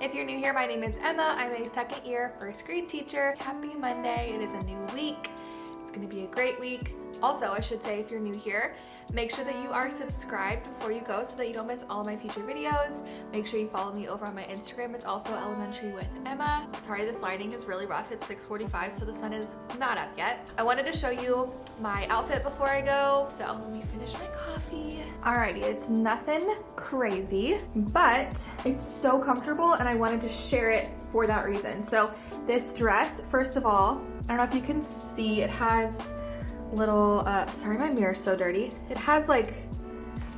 If you're new here, my name is Emma. I'm a second year first grade teacher. Happy Monday. It is a new week. It's gonna be a great week. Also, I should say, if you're new here, make sure that you are subscribed before you go so that you don't miss all of my future videos. Make sure you follow me over on my Instagram. It's also Elementary with Emma. Sorry, this lighting is really rough. It's 6:45, so the sun is not up yet. I wanted to show you my outfit before I go, so let me finish my coffee. Alrighty, it's nothing crazy, but it's so comfortable and I wanted to share it for that reason. So this dress, first of all, I don't know if you can see, it has little, sorry my mirror's so dirty. It has like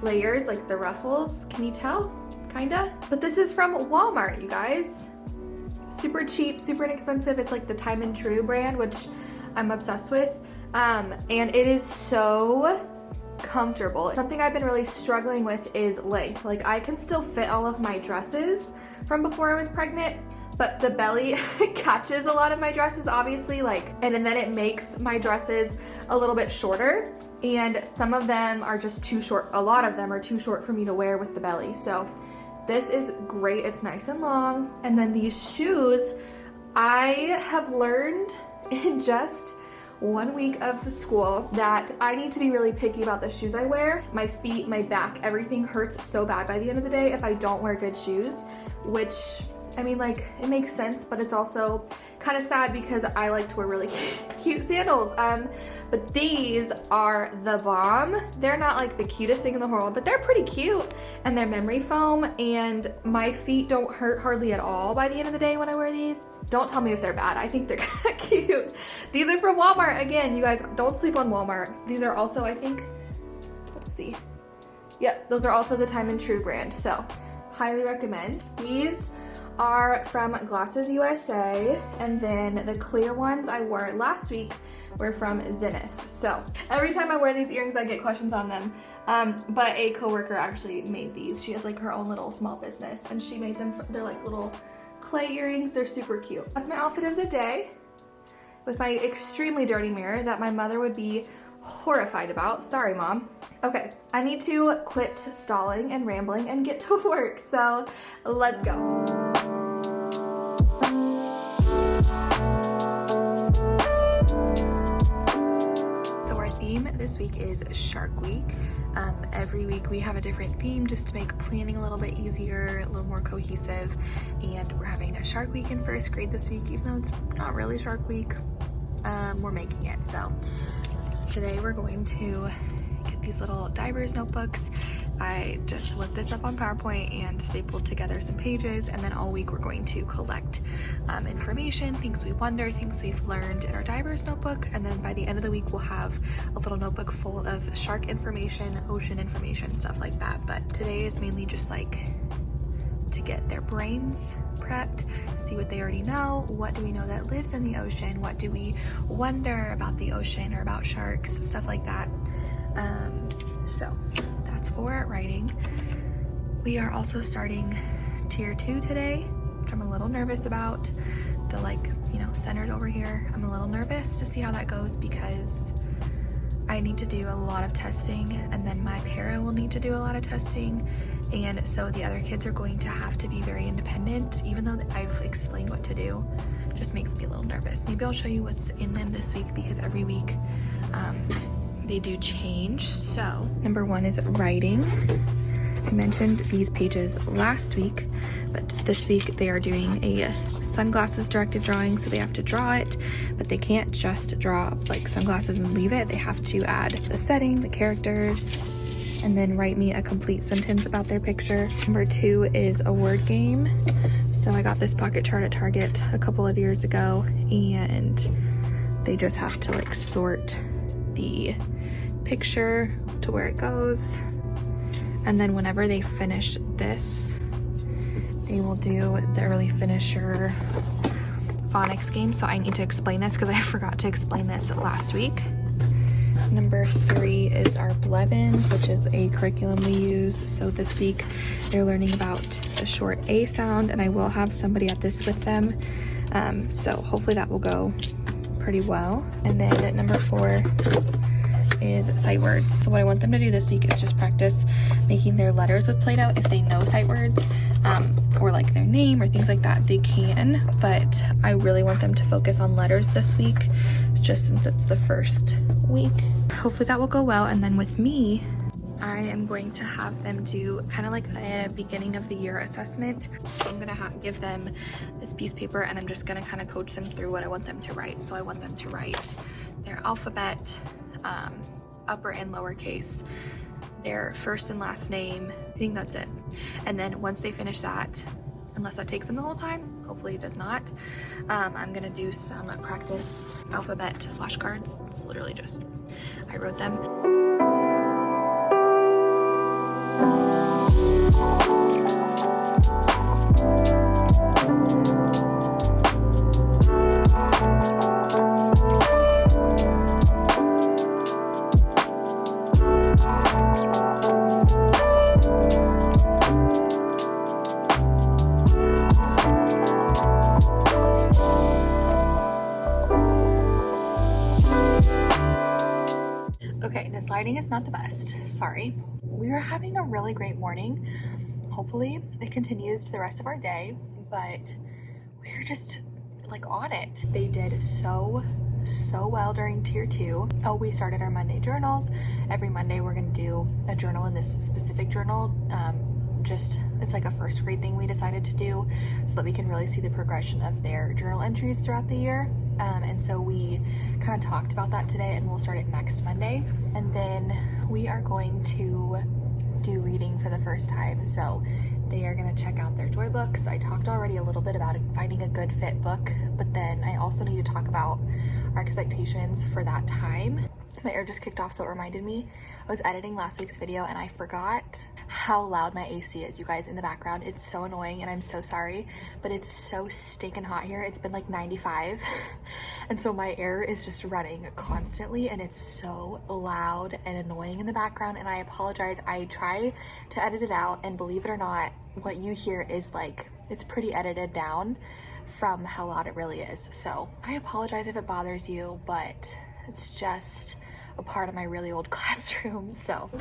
layers, like the ruffles. Can you tell? Kinda. But this is from Walmart, you guys. Super cheap, super inexpensive. It's like the Time and True brand, which I'm obsessed with. And it is so comfortable. Something I've been really struggling with is length. Like I can still fit all of my dresses from before I was pregnant, but the belly catches a lot of my dresses, obviously, like, and then it makes my dresses a little bit shorter, and some of them are just too short. A lot of them are too short for me to wear with the belly. So this is great. It's nice and long. And then these shoes, I have learned in just 1 week of school that I need to be really picky about the shoes I wear. My feet, my back, everything hurts so bad by the end of the day if I don't wear good shoes, which, I mean, like, it makes sense, but it's also kind of sad because I like to wear really cute sandals. But these are the bomb. They're not like the cutest thing in the world, but they're pretty cute, and they're memory foam, and my feet don't hurt hardly at all by the end of the day when I wear these. Don't tell me if they're bad. I think they're kind of cute. These are from Walmart. Again, you guys, don't sleep on Walmart. These are also, I think, let's see. Yep, those are also the Time and True brand, so highly recommend. These are from Glasses USA, and then the clear ones I wore last week were from Zenith. So every time I wear these earrings, I get questions on them. But a coworker actually made these. She has like her own little small business, and she made them. They're like little clay earrings. They're super cute. That's my outfit of the day, with my extremely dirty mirror that my mother would be horrified about. Sorry, Mom. Okay, I need to quit stalling and rambling and get to work. So let's go. This week is Shark Week. Every week we have a different theme just to make planning a little bit easier, a little more cohesive, and we're having a Shark Week in first grade this week, even though it's not really Shark Week. We're making it. So today we're going to get these little divers notebooks. I just looked this up on PowerPoint and stapled together some pages, and then all week we're going to collect information, things we wonder, things we've learned in our divers notebook, and then by the end of the week we'll have a little notebook full of shark information, ocean information, stuff like that. But today is mainly just like to get their brains prepped, see what they already know, what do we know that lives in the ocean, what do we wonder about the ocean or about sharks, stuff like that. So that's for writing. We are also starting tier 2 today, which I'm a little nervous about. The centers over here, I'm a little nervous to see how that goes because I need to do a lot of testing, and then my para will need to do a lot of testing, and so the other kids are going to have to be very independent, even though I've explained what to do. It just makes me a little nervous. Maybe I'll show you what's in them this week because every week they do change. So number 1 is writing. I mentioned these pages last week, but this week they are doing a sunglasses directed drawing, so they have to draw it, but they can't just draw like sunglasses and leave it. They have to add the setting, the characters, and then write me a complete sentence about their picture. Number 2 is a word game. So I got this pocket chart at Target a couple of years ago, and they just have to like sort the picture to where it goes, and then whenever they finish this, they will do the early finisher phonics game. So I need to explain this because I forgot to explain this last week. Number 3 is our Blevins, which is a curriculum we use. So this week they're learning about the short A sound, and I will have somebody at this with them. So hopefully that will go pretty well. And then at number 4 is sight words. So what I want them to do this week is just practice making their letters with Play-Doh if they know sight words. or like their name or things like that, they can, but I really want them to focus on letters this week, just since it's the first week. Hopefully that will go well. And then with me, I am going to have them do kind of like a beginning of the year assessment. I'm gonna give them this piece of paper, and I'm just gonna kind of coach them through what I want them to write. So I want them to write their alphabet, upper and lowercase, their first and last name. I think that's it. And then once they finish that, unless that takes them the whole time, hopefully it does not, I'm gonna do some practice alphabet flashcards. It's literally just, I wrote them. Okay, this lighting is not the best, sorry. We are having a really great morning. Hopefully it continues to the rest of our day, but we're just like on it. They did so well during tier 2. Oh, we started our Monday journals. Every Monday we're gonna do a journal in this specific journal. It's like a first grade thing we decided to do so that we can really see the progression of their journal entries throughout the year. And so we kind of talked about that today, and we'll start it next Monday. And then we are going to do reading for the first time. So they are going to check out their joy books. I talked already a little bit about finding a good fit book, but then I also need to talk about our expectations for that time. My ear just kicked off, so it reminded me. I was editing last week's video and I forgot how loud my AC is, you guys, in the background. It's so annoying, and I'm so sorry, but it's so stinking hot here. It's been like 95 and so my air is just running constantly, and it's so loud and annoying in the background, and I apologize. I try to edit it out, and believe it or not, what you hear is like, it's pretty edited down from how loud it really is. So I apologize if it bothers you, but it's just a part of my really old classroom. So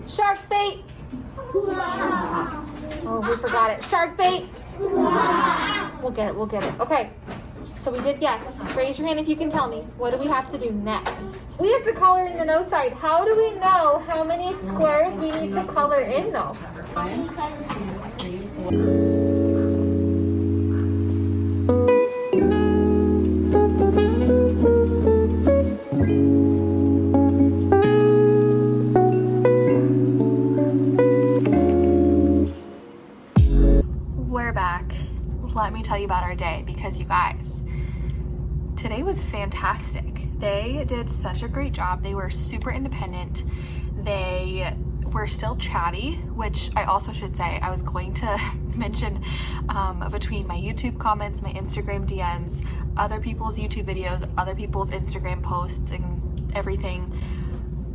shark bait. Oh, we forgot it. Shark bait. We'll get it. Okay, so we did yes. Raise your hand if you can tell me. What do we have to do next? We have to color in the no side. How do we know how many squares we need to color in though? Let me tell you about our day, because you guys, today was fantastic. They did such a great job. They were super independent. They were still chatty, which I also should say, I was going to mention between my YouTube comments, my Instagram DMs, other people's YouTube videos, other people's Instagram posts and everything,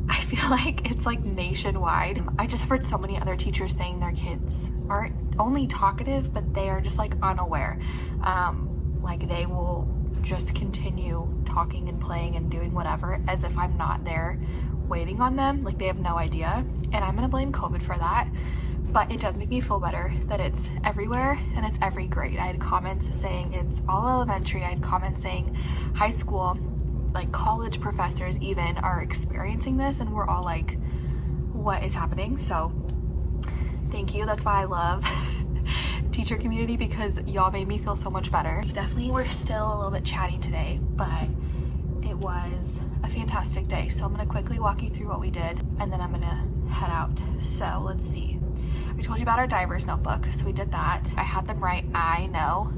I feel like it's like nationwide. I just heard so many other teachers saying their kids aren't only talkative, but they are just like unaware. Like they will just continue talking and playing and doing whatever as if I'm not there waiting on them. Like they have no idea. And I'm gonna blame COVID for that. But it does make me feel better that it's everywhere and it's every grade. I had comments saying it's all elementary. I had comments saying high school, like college professors even are experiencing this, and we're all like, what is happening? So thank you. That's why I love teacher community, because y'all made me feel so much better. Definitely we're still a little bit chatty today, but it was a fantastic day. So I'm gonna quickly walk you through what we did, and then I'm gonna head out. So let's see. I told you about our diver's notebook, so we did that. I had them write I know.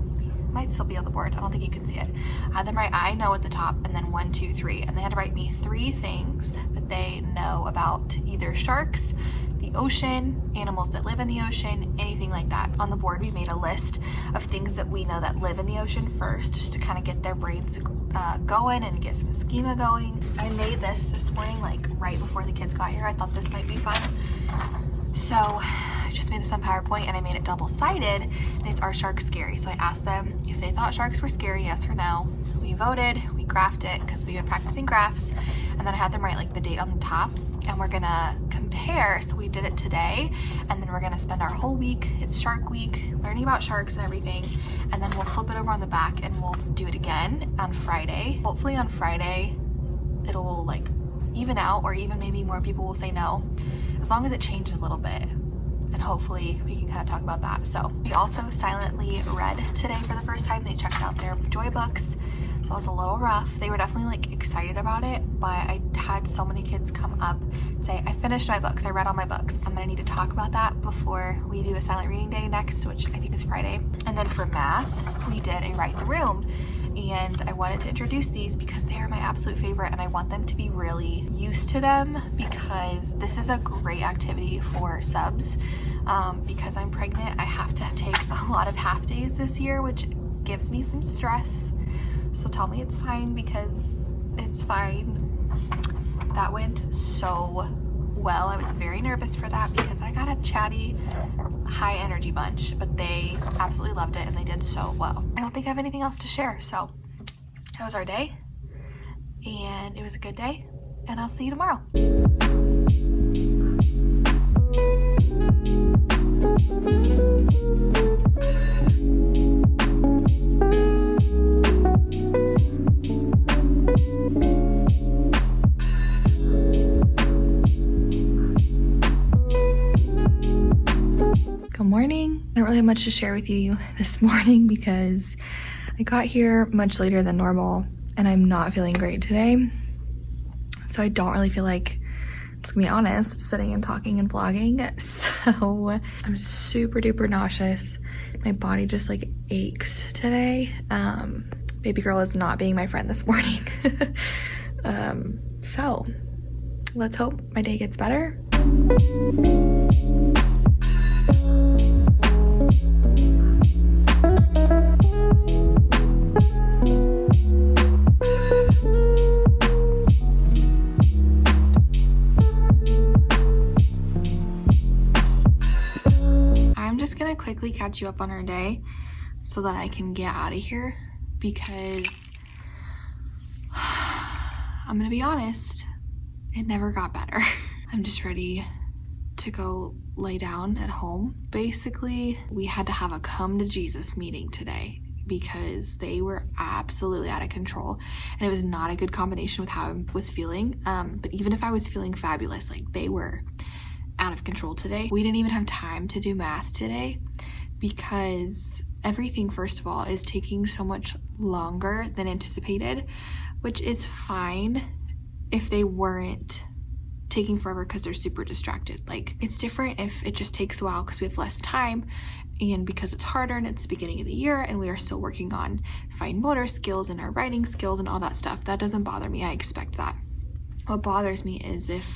Might still be on the board. I don't think you can see it. I had them write I know at the top, and then 1, 2, 3. And they had to write me 3 things that they know about either sharks, the ocean, animals that live in the ocean, anything like that. On the board, we made a list of things that we know that live in the ocean first, just to kind of get their brains going and get some schema going. I made this morning, like right before the kids got here. I thought this might be fun. So just made this on PowerPoint and I made it double-sided, and it's Are Sharks Scary? So I asked them if they thought sharks were scary, yes or no. We voted, we graphed it because we've been practicing graphs, and then I had them write like the date on the top, and we're gonna compare. So we did it today, and then we're gonna spend our whole week, it's Shark Week, learning about sharks and everything, and then we'll flip it over on the back and we'll do it again on Friday. Hopefully on Friday it'll like even out, or even maybe more people will say no, as long as it changes a little bit, and hopefully we can kind of talk about that. So we also silently read today for the first time. They checked out their joy books. That was a little rough. They were definitely like excited about it, but I had so many kids come up and say, I finished my books, I read all my books. I'm gonna need to talk about that before we do a silent reading day next, which I think is Friday. And then for math, we did a write the room. And I wanted to introduce these because they are my absolute favorite, and I want them to be really used to them, because this is a great activity for subs. Because I'm pregnant, I have to take a lot of half days this year, which gives me some stress. So tell me it's fine, because it's fine. That went so well. I was very nervous for that because I got a chatty, high energy bunch, but they absolutely loved it and they did so well. I don't think I have anything else to share. So that was our day, and it was a good day, and I'll see you tomorrow. Good morning. I don't really have much to share with you this morning because I got here much later than normal and I'm not feeling great today. So I don't really feel like, to be honest, sitting and talking and vlogging. So I'm super duper nauseous. My body just like aches today. Baby girl is not being my friend this morning. So let's hope my day gets better. I'm just gonna quickly catch you up on our day so that I can get out of here, because I'm gonna be honest, it never got better. I'm just ready to go lay down at home. Basically, we had to have a come to Jesus meeting today because they were absolutely out of control, and it was not a good combination with how I was feeling. But even if I was feeling fabulous, like, they were out of control today. We didn't even have time to do math today because everything, first of all, is taking so much longer than anticipated, which is fine if they weren't taking forever because they're super distracted. Like, it's different if it just takes a while because we have less time and because it's harder and it's the beginning of the year and we are still working on fine motor skills and our writing skills and all that stuff. That doesn't bother me. I expect that. What bothers me is if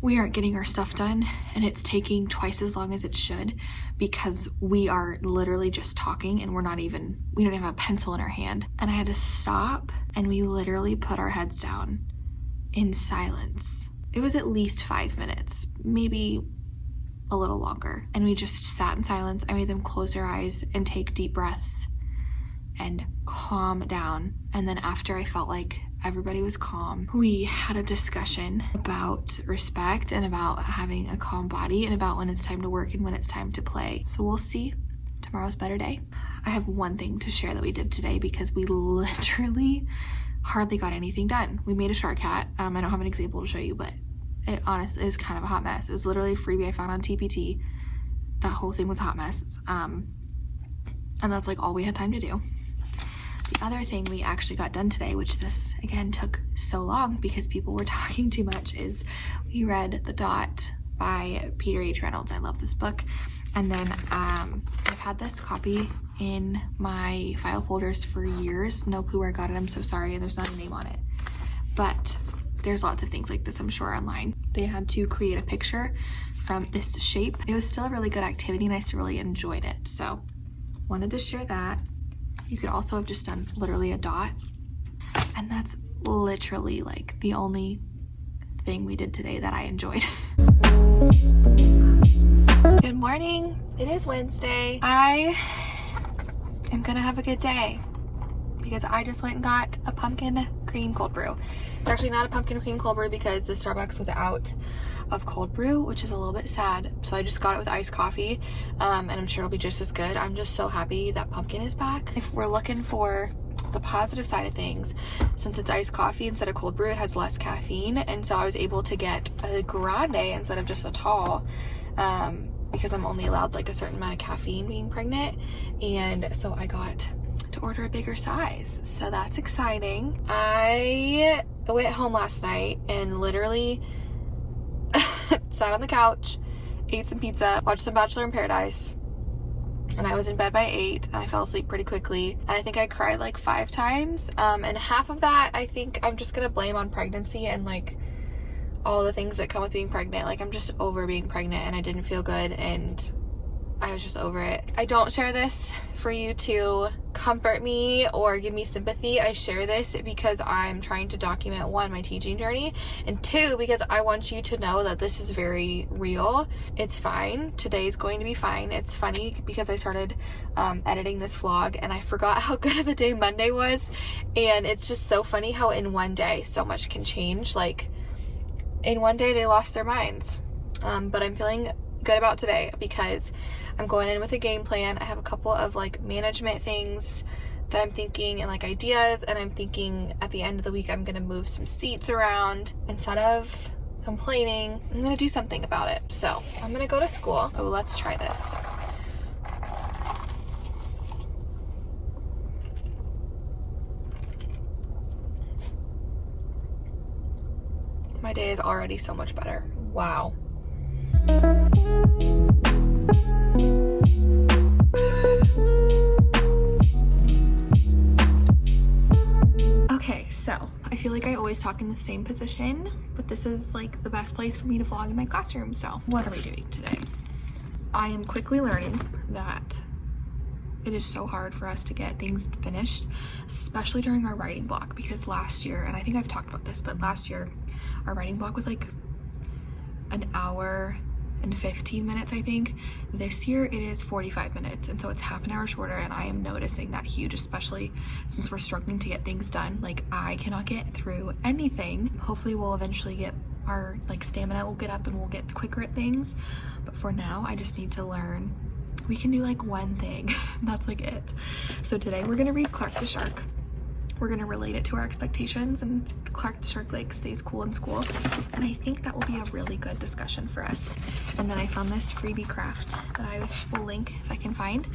we aren't getting our stuff done and it's taking twice as long as it should because we are literally just talking and we don't even have a pencil in our hand. And I had to stop and we literally put our heads down in silence. It was at least 5 minutes, maybe a little longer. And we just sat in silence. I made them close their eyes and take deep breaths and calm down. And then after I felt like everybody was calm, we had a discussion about respect and about having a calm body and about when it's time to work and when it's time to play. So we'll see. Tomorrow's a better day. I have one thing to share that we did today because we literally hardly got anything done. We made a shark hat. I don't have an example to show you, but it honestly is kind of a hot mess. It was literally a freebie I found on TPT. That whole thing was a hot mess. And that's like all we had time to do. The other thing we actually got done today, which this again took so long because people were talking too much, is we read The Dot by Peter H. Reynolds. I love this book. And then I've had this copy in my file folders for years. No clue where I got it. I'm so sorry. And there's not a name on it. But there's lots of things like this, I'm sure, online. They had to create a picture from this shape. It was still a really good activity and I still really enjoyed it. So wanted to share that. You could also have just done literally a dot. And that's literally like the only thing we did today that I enjoyed. Good morning. It is Wednesday. I am gonna have a good day because I just went and got a pumpkin cream cold brew. It's actually not a pumpkin cream cold brew because the Starbucks was out of cold brew, which is a little bit sad. So I just got it with iced coffee, and I'm sure it'll be just as good. I'm just so happy that pumpkin is back. If we're looking for the positive side of things, since it's iced coffee instead of cold brew, it has less caffeine, and so I was able to get a grande instead of just a tall, because I'm only allowed like a certain amount of caffeine being pregnant, and so I got to order a bigger size, so that's exciting. I went home last night and literally sat on the couch, ate some pizza, watched some Bachelor in Paradise, and I was in bed by 8 and I fell asleep pretty quickly, and I think I cried like 5 times, and half of that I think I'm just gonna blame on pregnancy and like all the things that come with being pregnant. Like, I'm just over being pregnant and I didn't feel good and I was just over it. I don't share this for you to comfort me or give me sympathy. I share this because I'm trying to document, 1, my teaching journey, and 2, because I want you to know that this is very real. It's fine. Today's going to be fine. It's funny because I started editing this vlog and I forgot how good of a day Monday was, and it's just so funny how in one day so much can change. Like, in one day they lost their minds, but I'm feeling good about today because I'm going in with a game plan. I have a couple of like management things that I'm thinking and like ideas, and I'm thinking at the end of the week I'm gonna move some seats around. Instead of complaining, I'm gonna do something about it. So I'm gonna go to school. Oh, let's try this. My day is already so much better. Wow. Okay, so I feel like I always talk in the same position, but this is like the best place for me to vlog in my classroom. So what are we doing today? I am quickly learning that it is so hard for us to get things finished, especially during our writing block, because last year, and I think I've talked about this, but last year our writing block was like an hour and 15 minutes, I think. This year it is 45 minutes, and so it's half an hour shorter, and I am noticing that huge, especially since we're struggling to get things done. Like, I cannot get through anything. Hopefully we'll eventually get our like stamina will get up and we'll get quicker at things, but for now I just need to learn. We can do like one thing, that's like it. So today we're gonna read Clark the Shark. We're gonna relate it to our expectations, and Clark the Shark like stays cool in school, and I think that will be a really good discussion for us. And then I found this freebie craft that I will link if I can find.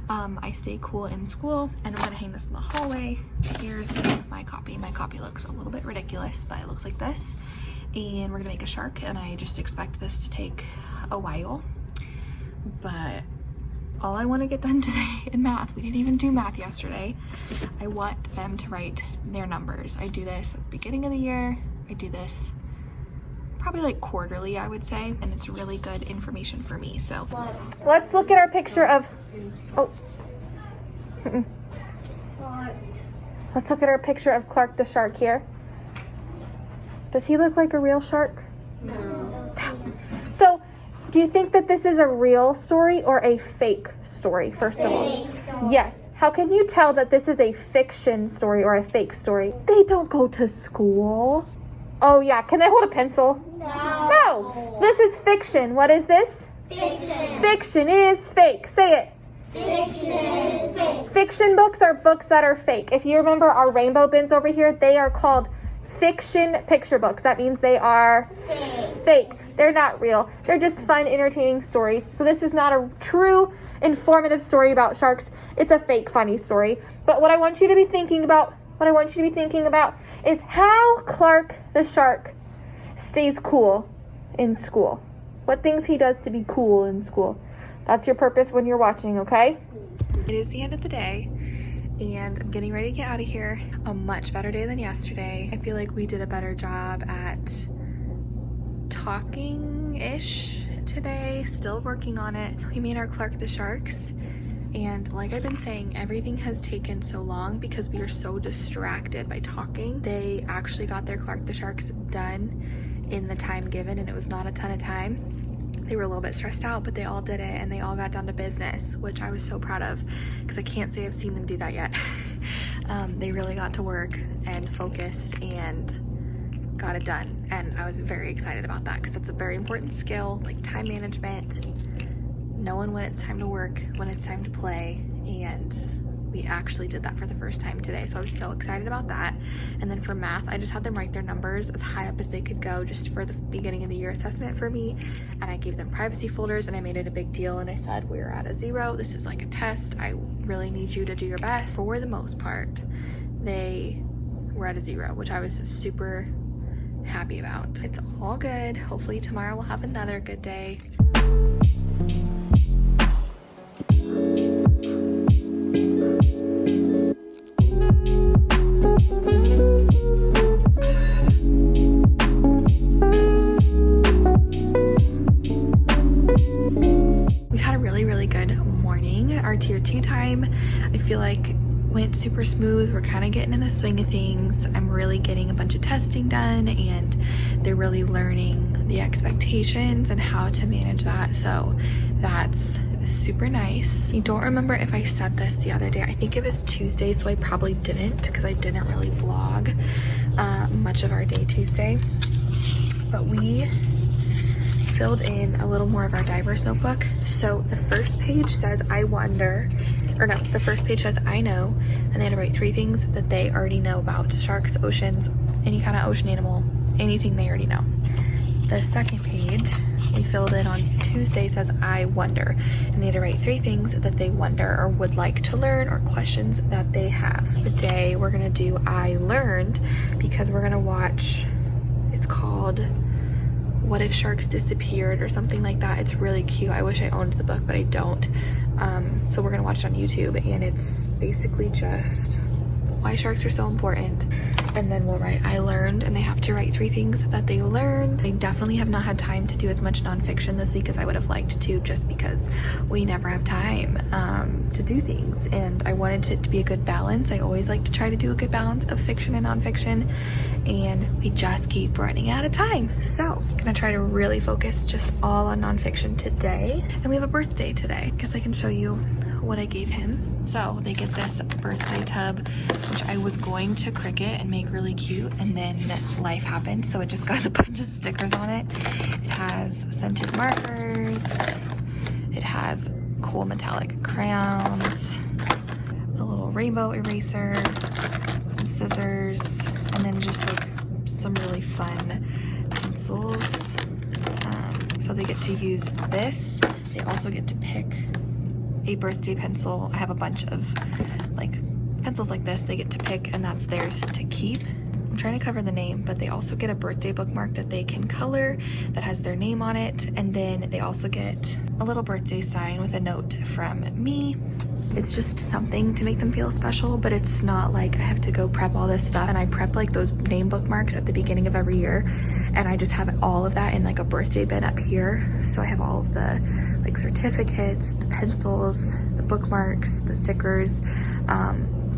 I stay cool in school, and I'm gonna hang this in the hallway. Here's my copy. My copy looks a little bit ridiculous, but it looks like this. And we're gonna make a shark, and I just expect this to take a while, but all I want to get done today in math, we didn't even do math yesterday. I want them to write their numbers. I do this at the beginning of the year. I do this probably like quarterly, I would say, and it's really good information for me. So let's look at our picture of, let's look at our picture of Clark the Shark here. Does he look like a real shark? No. So, do you think that this is a real story or a fake story, first of all? Yes. How can you tell that this is a fiction story or a fake story? They don't go to school. Oh yeah, can I hold a pencil? No. So this is fiction. What is this? Fiction. Fiction is fake. Say it. Fiction is fake. Fiction books are books that are fake. If you remember our rainbow bins over here, they are called fiction picture books. That means they are fake. They're not real. They're just fun, entertaining stories. So this is not a true, informative story about sharks. It's a fake, funny story. But what I want you to be thinking about, is how Clark the Shark stays cool in school. What things he does to be cool in school. That's your purpose when you're watching, okay? It is the end of the day, and I'm getting ready to get out of here. A much better day than yesterday. I feel like we did a better job at talking-ish today. Still working on it. We made our Clark the Sharks, and like I've been saying, everything has taken so long because we are so distracted by talking. They actually got their Clark the Sharks done in the time given, and it was not a ton of time. They were a little bit stressed out, but they all did it, and they all got down to business, which I was so proud of, because I can't say I've seen them do that yet. They really got to work and focused and got it done, and I was very excited about that, because that's a very important skill, like time management, knowing when it's time to work, when it's time to play, and we actually did that for the first time today, so I was so excited about that. And then for math, I just had them write their numbers as high up as they could go, just for the beginning of the year assessment for me, and I gave them privacy folders, and I made it a big deal, and I said, we're at a 0, this is like a test, I really need you to do your best. For the most part, they were at a 0, which I was super happy about. It's all good. Hopefully tomorrow we'll have another good day. We've had a really good morning. Our tier 2 time, I feel like, went super smooth. We're kind of getting in the swing of things. I'm really getting a bunch of testing done, and they're really learning the expectations and how to manage that, so that's super nice. I don't remember if I said this the other day. I think it was Tuesday, so I probably didn't, because I didn't really vlog much of our day Tuesday, but we filled in a little more of our diverse notebook. So the first page says I wonder, or no, the first page says I know, and they had to write 3 things that they already know about sharks, oceans, any kind of ocean animal, anything they already know. The second page we filled in on Tuesday says I wonder, and they had to write 3 things that they wonder or would like to learn, or questions that they have. Today we're gonna do I learned, because we're gonna watch, it's called What If Sharks Disappeared or something like that. It's really cute. I wish I owned the book, but I don't. So we're gonna watch it on YouTube, and it's basically just why sharks are so important. And then we'll write I learned, and they have to write 3 things that they learned. I definitely have not had time to do as much nonfiction this week as I would have liked to, just because we never have time to do things, and I wanted it to be a good balance. I always like to try to do a good balance of fiction and nonfiction, and we just keep running out of time. So I'm gonna try to really focus just all on nonfiction today. And we have a birthday today. I guess I can show you what I gave him. So they get this birthday tub, which I was going to Cricut and make really cute, and then life happened, so it just got a bunch of stickers on it. It has scented markers, it has cool metallic crayons, a little rainbow eraser, some scissors, and then just like some really fun pencils. So they get to use this. They also get to pick a birthday pencil. I have a bunch of like pencils like this they get to pick, and that's theirs to keep. I'm trying to cover the name, but they also get a birthday bookmark that they can color that has their name on it, and then they also get a little birthday sign with a note from me. It's just something to make them feel special, but it's not like I have to go prep all this stuff. And I prep like those name bookmarks at the beginning of every year, and I just have all of that in like a birthday bin up here. So I have all of the like certificates, the pencils, the bookmarks, the stickers,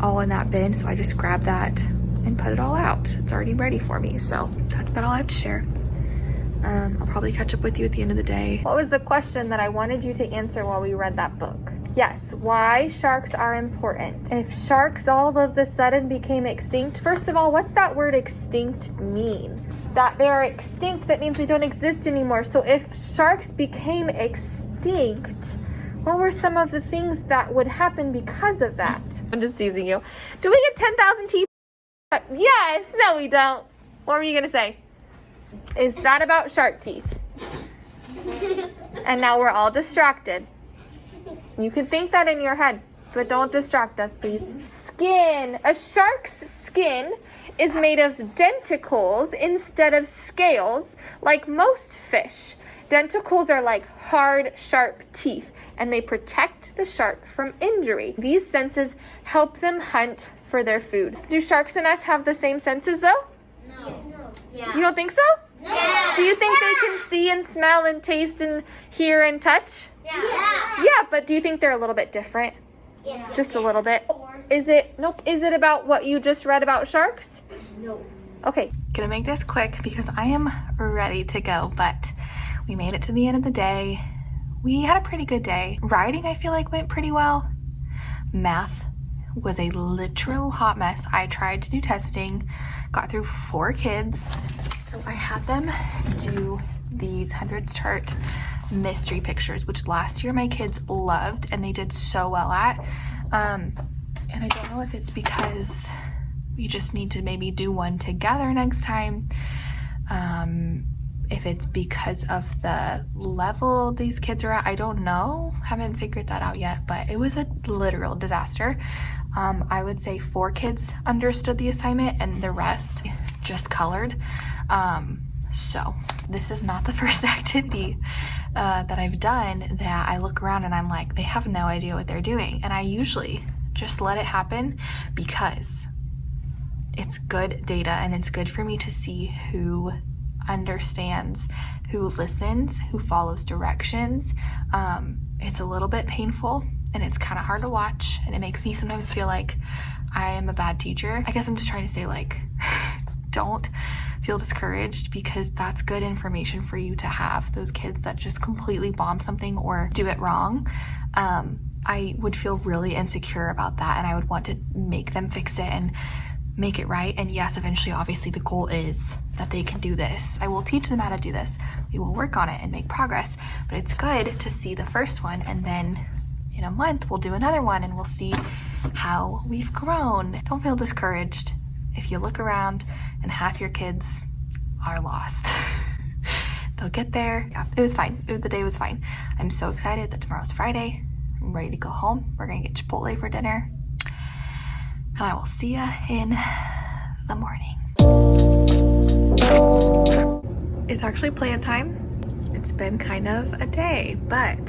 all in that bin. So I just grab that and put it all out. It's already ready for me. So that's about all I have to share. I'll probably catch up with you at the end of the day. What was the question that I wanted you to answer while we read that book? Yes, why sharks are important. If sharks all of a sudden became extinct, first of all, what's that word extinct mean? That they are extinct, that means they don't exist anymore. So if sharks became extinct, what were some of the things that would happen because of that? I'm just teasing you. Do we get 10,000 teeth? Yes, no we don't. What were you gonna say? Is that about shark teeth? And now we're all distracted. You can think that in your head, but don't distract us, please. Skin. A shark's skin is made of denticles instead of scales, like most fish. Denticles are like hard, sharp teeth, and they protect the shark from injury. These senses help them hunt for their food. Do sharks and us have the same senses, though? No. Yeah. You don't think so? Yeah. Do you think they can see and smell and taste and hear and touch? Yeah. Yeah, but do you think they're a little bit different? Yeah. Just a little bit? Is it, nope, is it about what you just read about sharks? No. Okay. Gonna make this quick because I am ready to go, but we made it to the end of the day. We had a pretty good day. Writing, I feel like, went pretty well. Math was a literal hot mess. I tried to do testing, got through 4 kids. So I had them do these hundreds chart mystery pictures, which last year my kids loved and they did so well at. And I don't know if it's because we just need to maybe do one together next time. If it's because of the level these kids are at, I don't know. Haven't figured that out yet, but it was a literal disaster. I would say 4 kids understood the assignment and the rest just colored. So this is not the first activity that I've done that I look around and I'm like, they have no idea what they're doing. And I usually just let it happen because it's good data and it's good for me to see who understands, who listens, who follows directions. It's a little bit painful and it's kind of hard to watch, and it makes me sometimes feel like I am a bad teacher. I guess I'm just trying to say, like, don't feel discouraged because that's good information for you to have. Those kids that just completely bomb something or do it wrong, I would feel really insecure about that, and I would want to make them fix it and make it right. And yes, eventually, obviously, the goal is that they can do this. I will teach them how to do this. We will work on it and make progress, but it's good to see the first one, and then in a month we'll do another one and we'll see how we've grown. Don't feel discouraged if you look around and half your kids are lost. They'll get there. Yeah, it was fine. The day was fine. I'm so excited that tomorrow's Friday. I'm ready to go home. We're gonna get Chipotle for dinner, and I will see ya in the morning. It's actually plan time. It's been kind of a day, but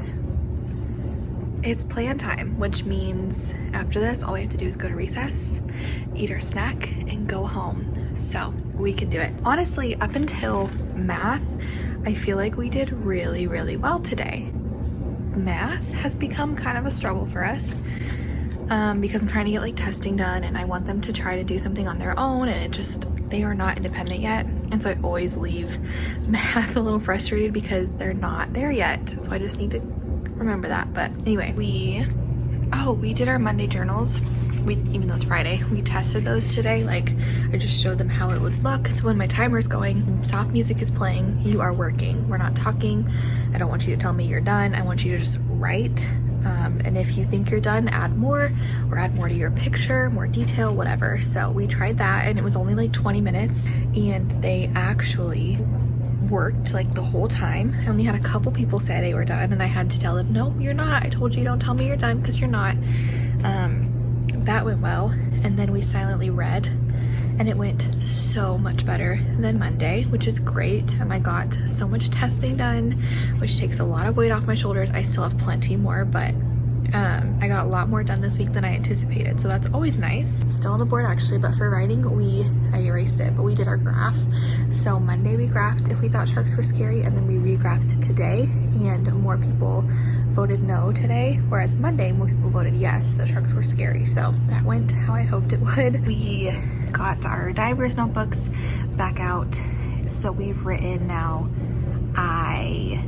it's plan time, which means after this, all we have to do is go to recess, eat our snack, and go home. So we can do it. Honestly, up until math, I feel like we did really, really well today. Math has become kind of a struggle for us because I'm trying to get like testing done, and I want them to try to do something on their own, and they are not independent yet. And so I always leave math a little frustrated because they're not there yet. So I just need to remember that. But anyway, we did our Monday journals. Even though it's Friday, we tested those today. Like, I just showed them how it would look. So when my timer is going, soft music is playing, you are working. We're not talking. I don't want you to tell me you're done. I want you to just write. And if you think you're done, add more, or add more to your picture, more detail, whatever. So we tried that, and it was only like 20 minutes, and they actually worked like the whole time. I only had a couple people say they were done, and I had to tell them, no, you're not. I told you don't tell me you're done because you're not. That went well. And then we silently read, and it went so much better than Monday, which is great. And I got so much testing done, which takes a lot of weight off my shoulders. I still have plenty more, but I got a lot more done this week than I anticipated, so that's always nice. It's still on the board actually, but for writing, I erased it, but we did our graph. So Monday we graphed if we thought sharks were scary, and then we re-graphed today, and more people voted no today, whereas Monday more people voted yes, the sharks were scary. So that went how I hoped it would. We got our divers notebooks back out, so we've written now I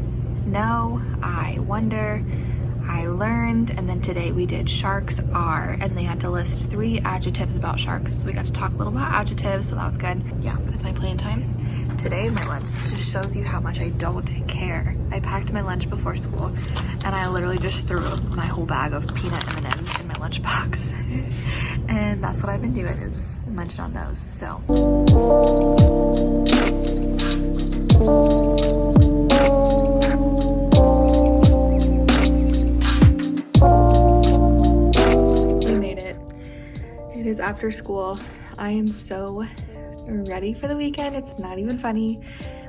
know, I wonder, I learned, and then today we did sharks are, and they had to list 3 adjectives about sharks. So we got to talk a little about adjectives, so that was good. Yeah, that's my plan time. Today, my lunch, this just shows you how much I don't care. I packed my lunch before school, and I literally just threw my whole bag of peanut M&Ms in my lunchbox. And that's what I've been doing, is munching on those, so. It is after school. I am so ready for the weekend. It's not even funny.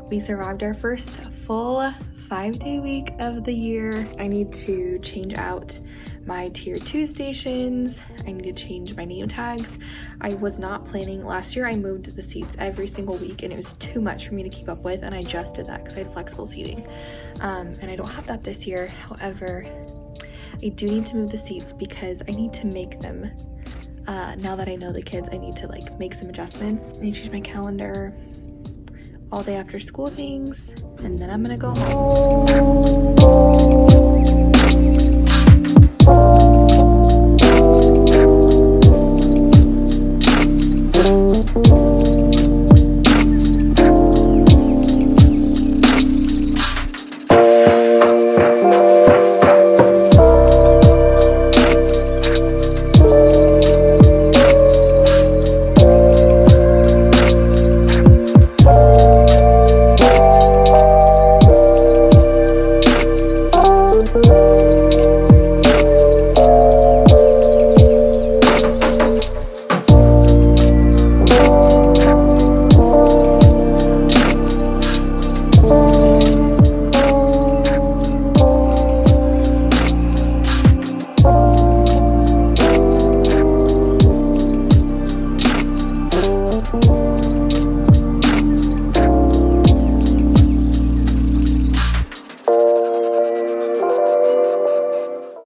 We survived our first full 5-day week of the year. I need to change out my tier 2 stations. I need to change my name tags. I was not planning. Last year I moved the seats every single week, and it was too much for me to keep up with, and I just did that because I had flexible seating. And I don't have that this year. However, I do need to move the seats because I need to make them now that I know the kids, I need to like make some adjustments. I need to change my calendar. all day after school things, and then I'm gonna go home.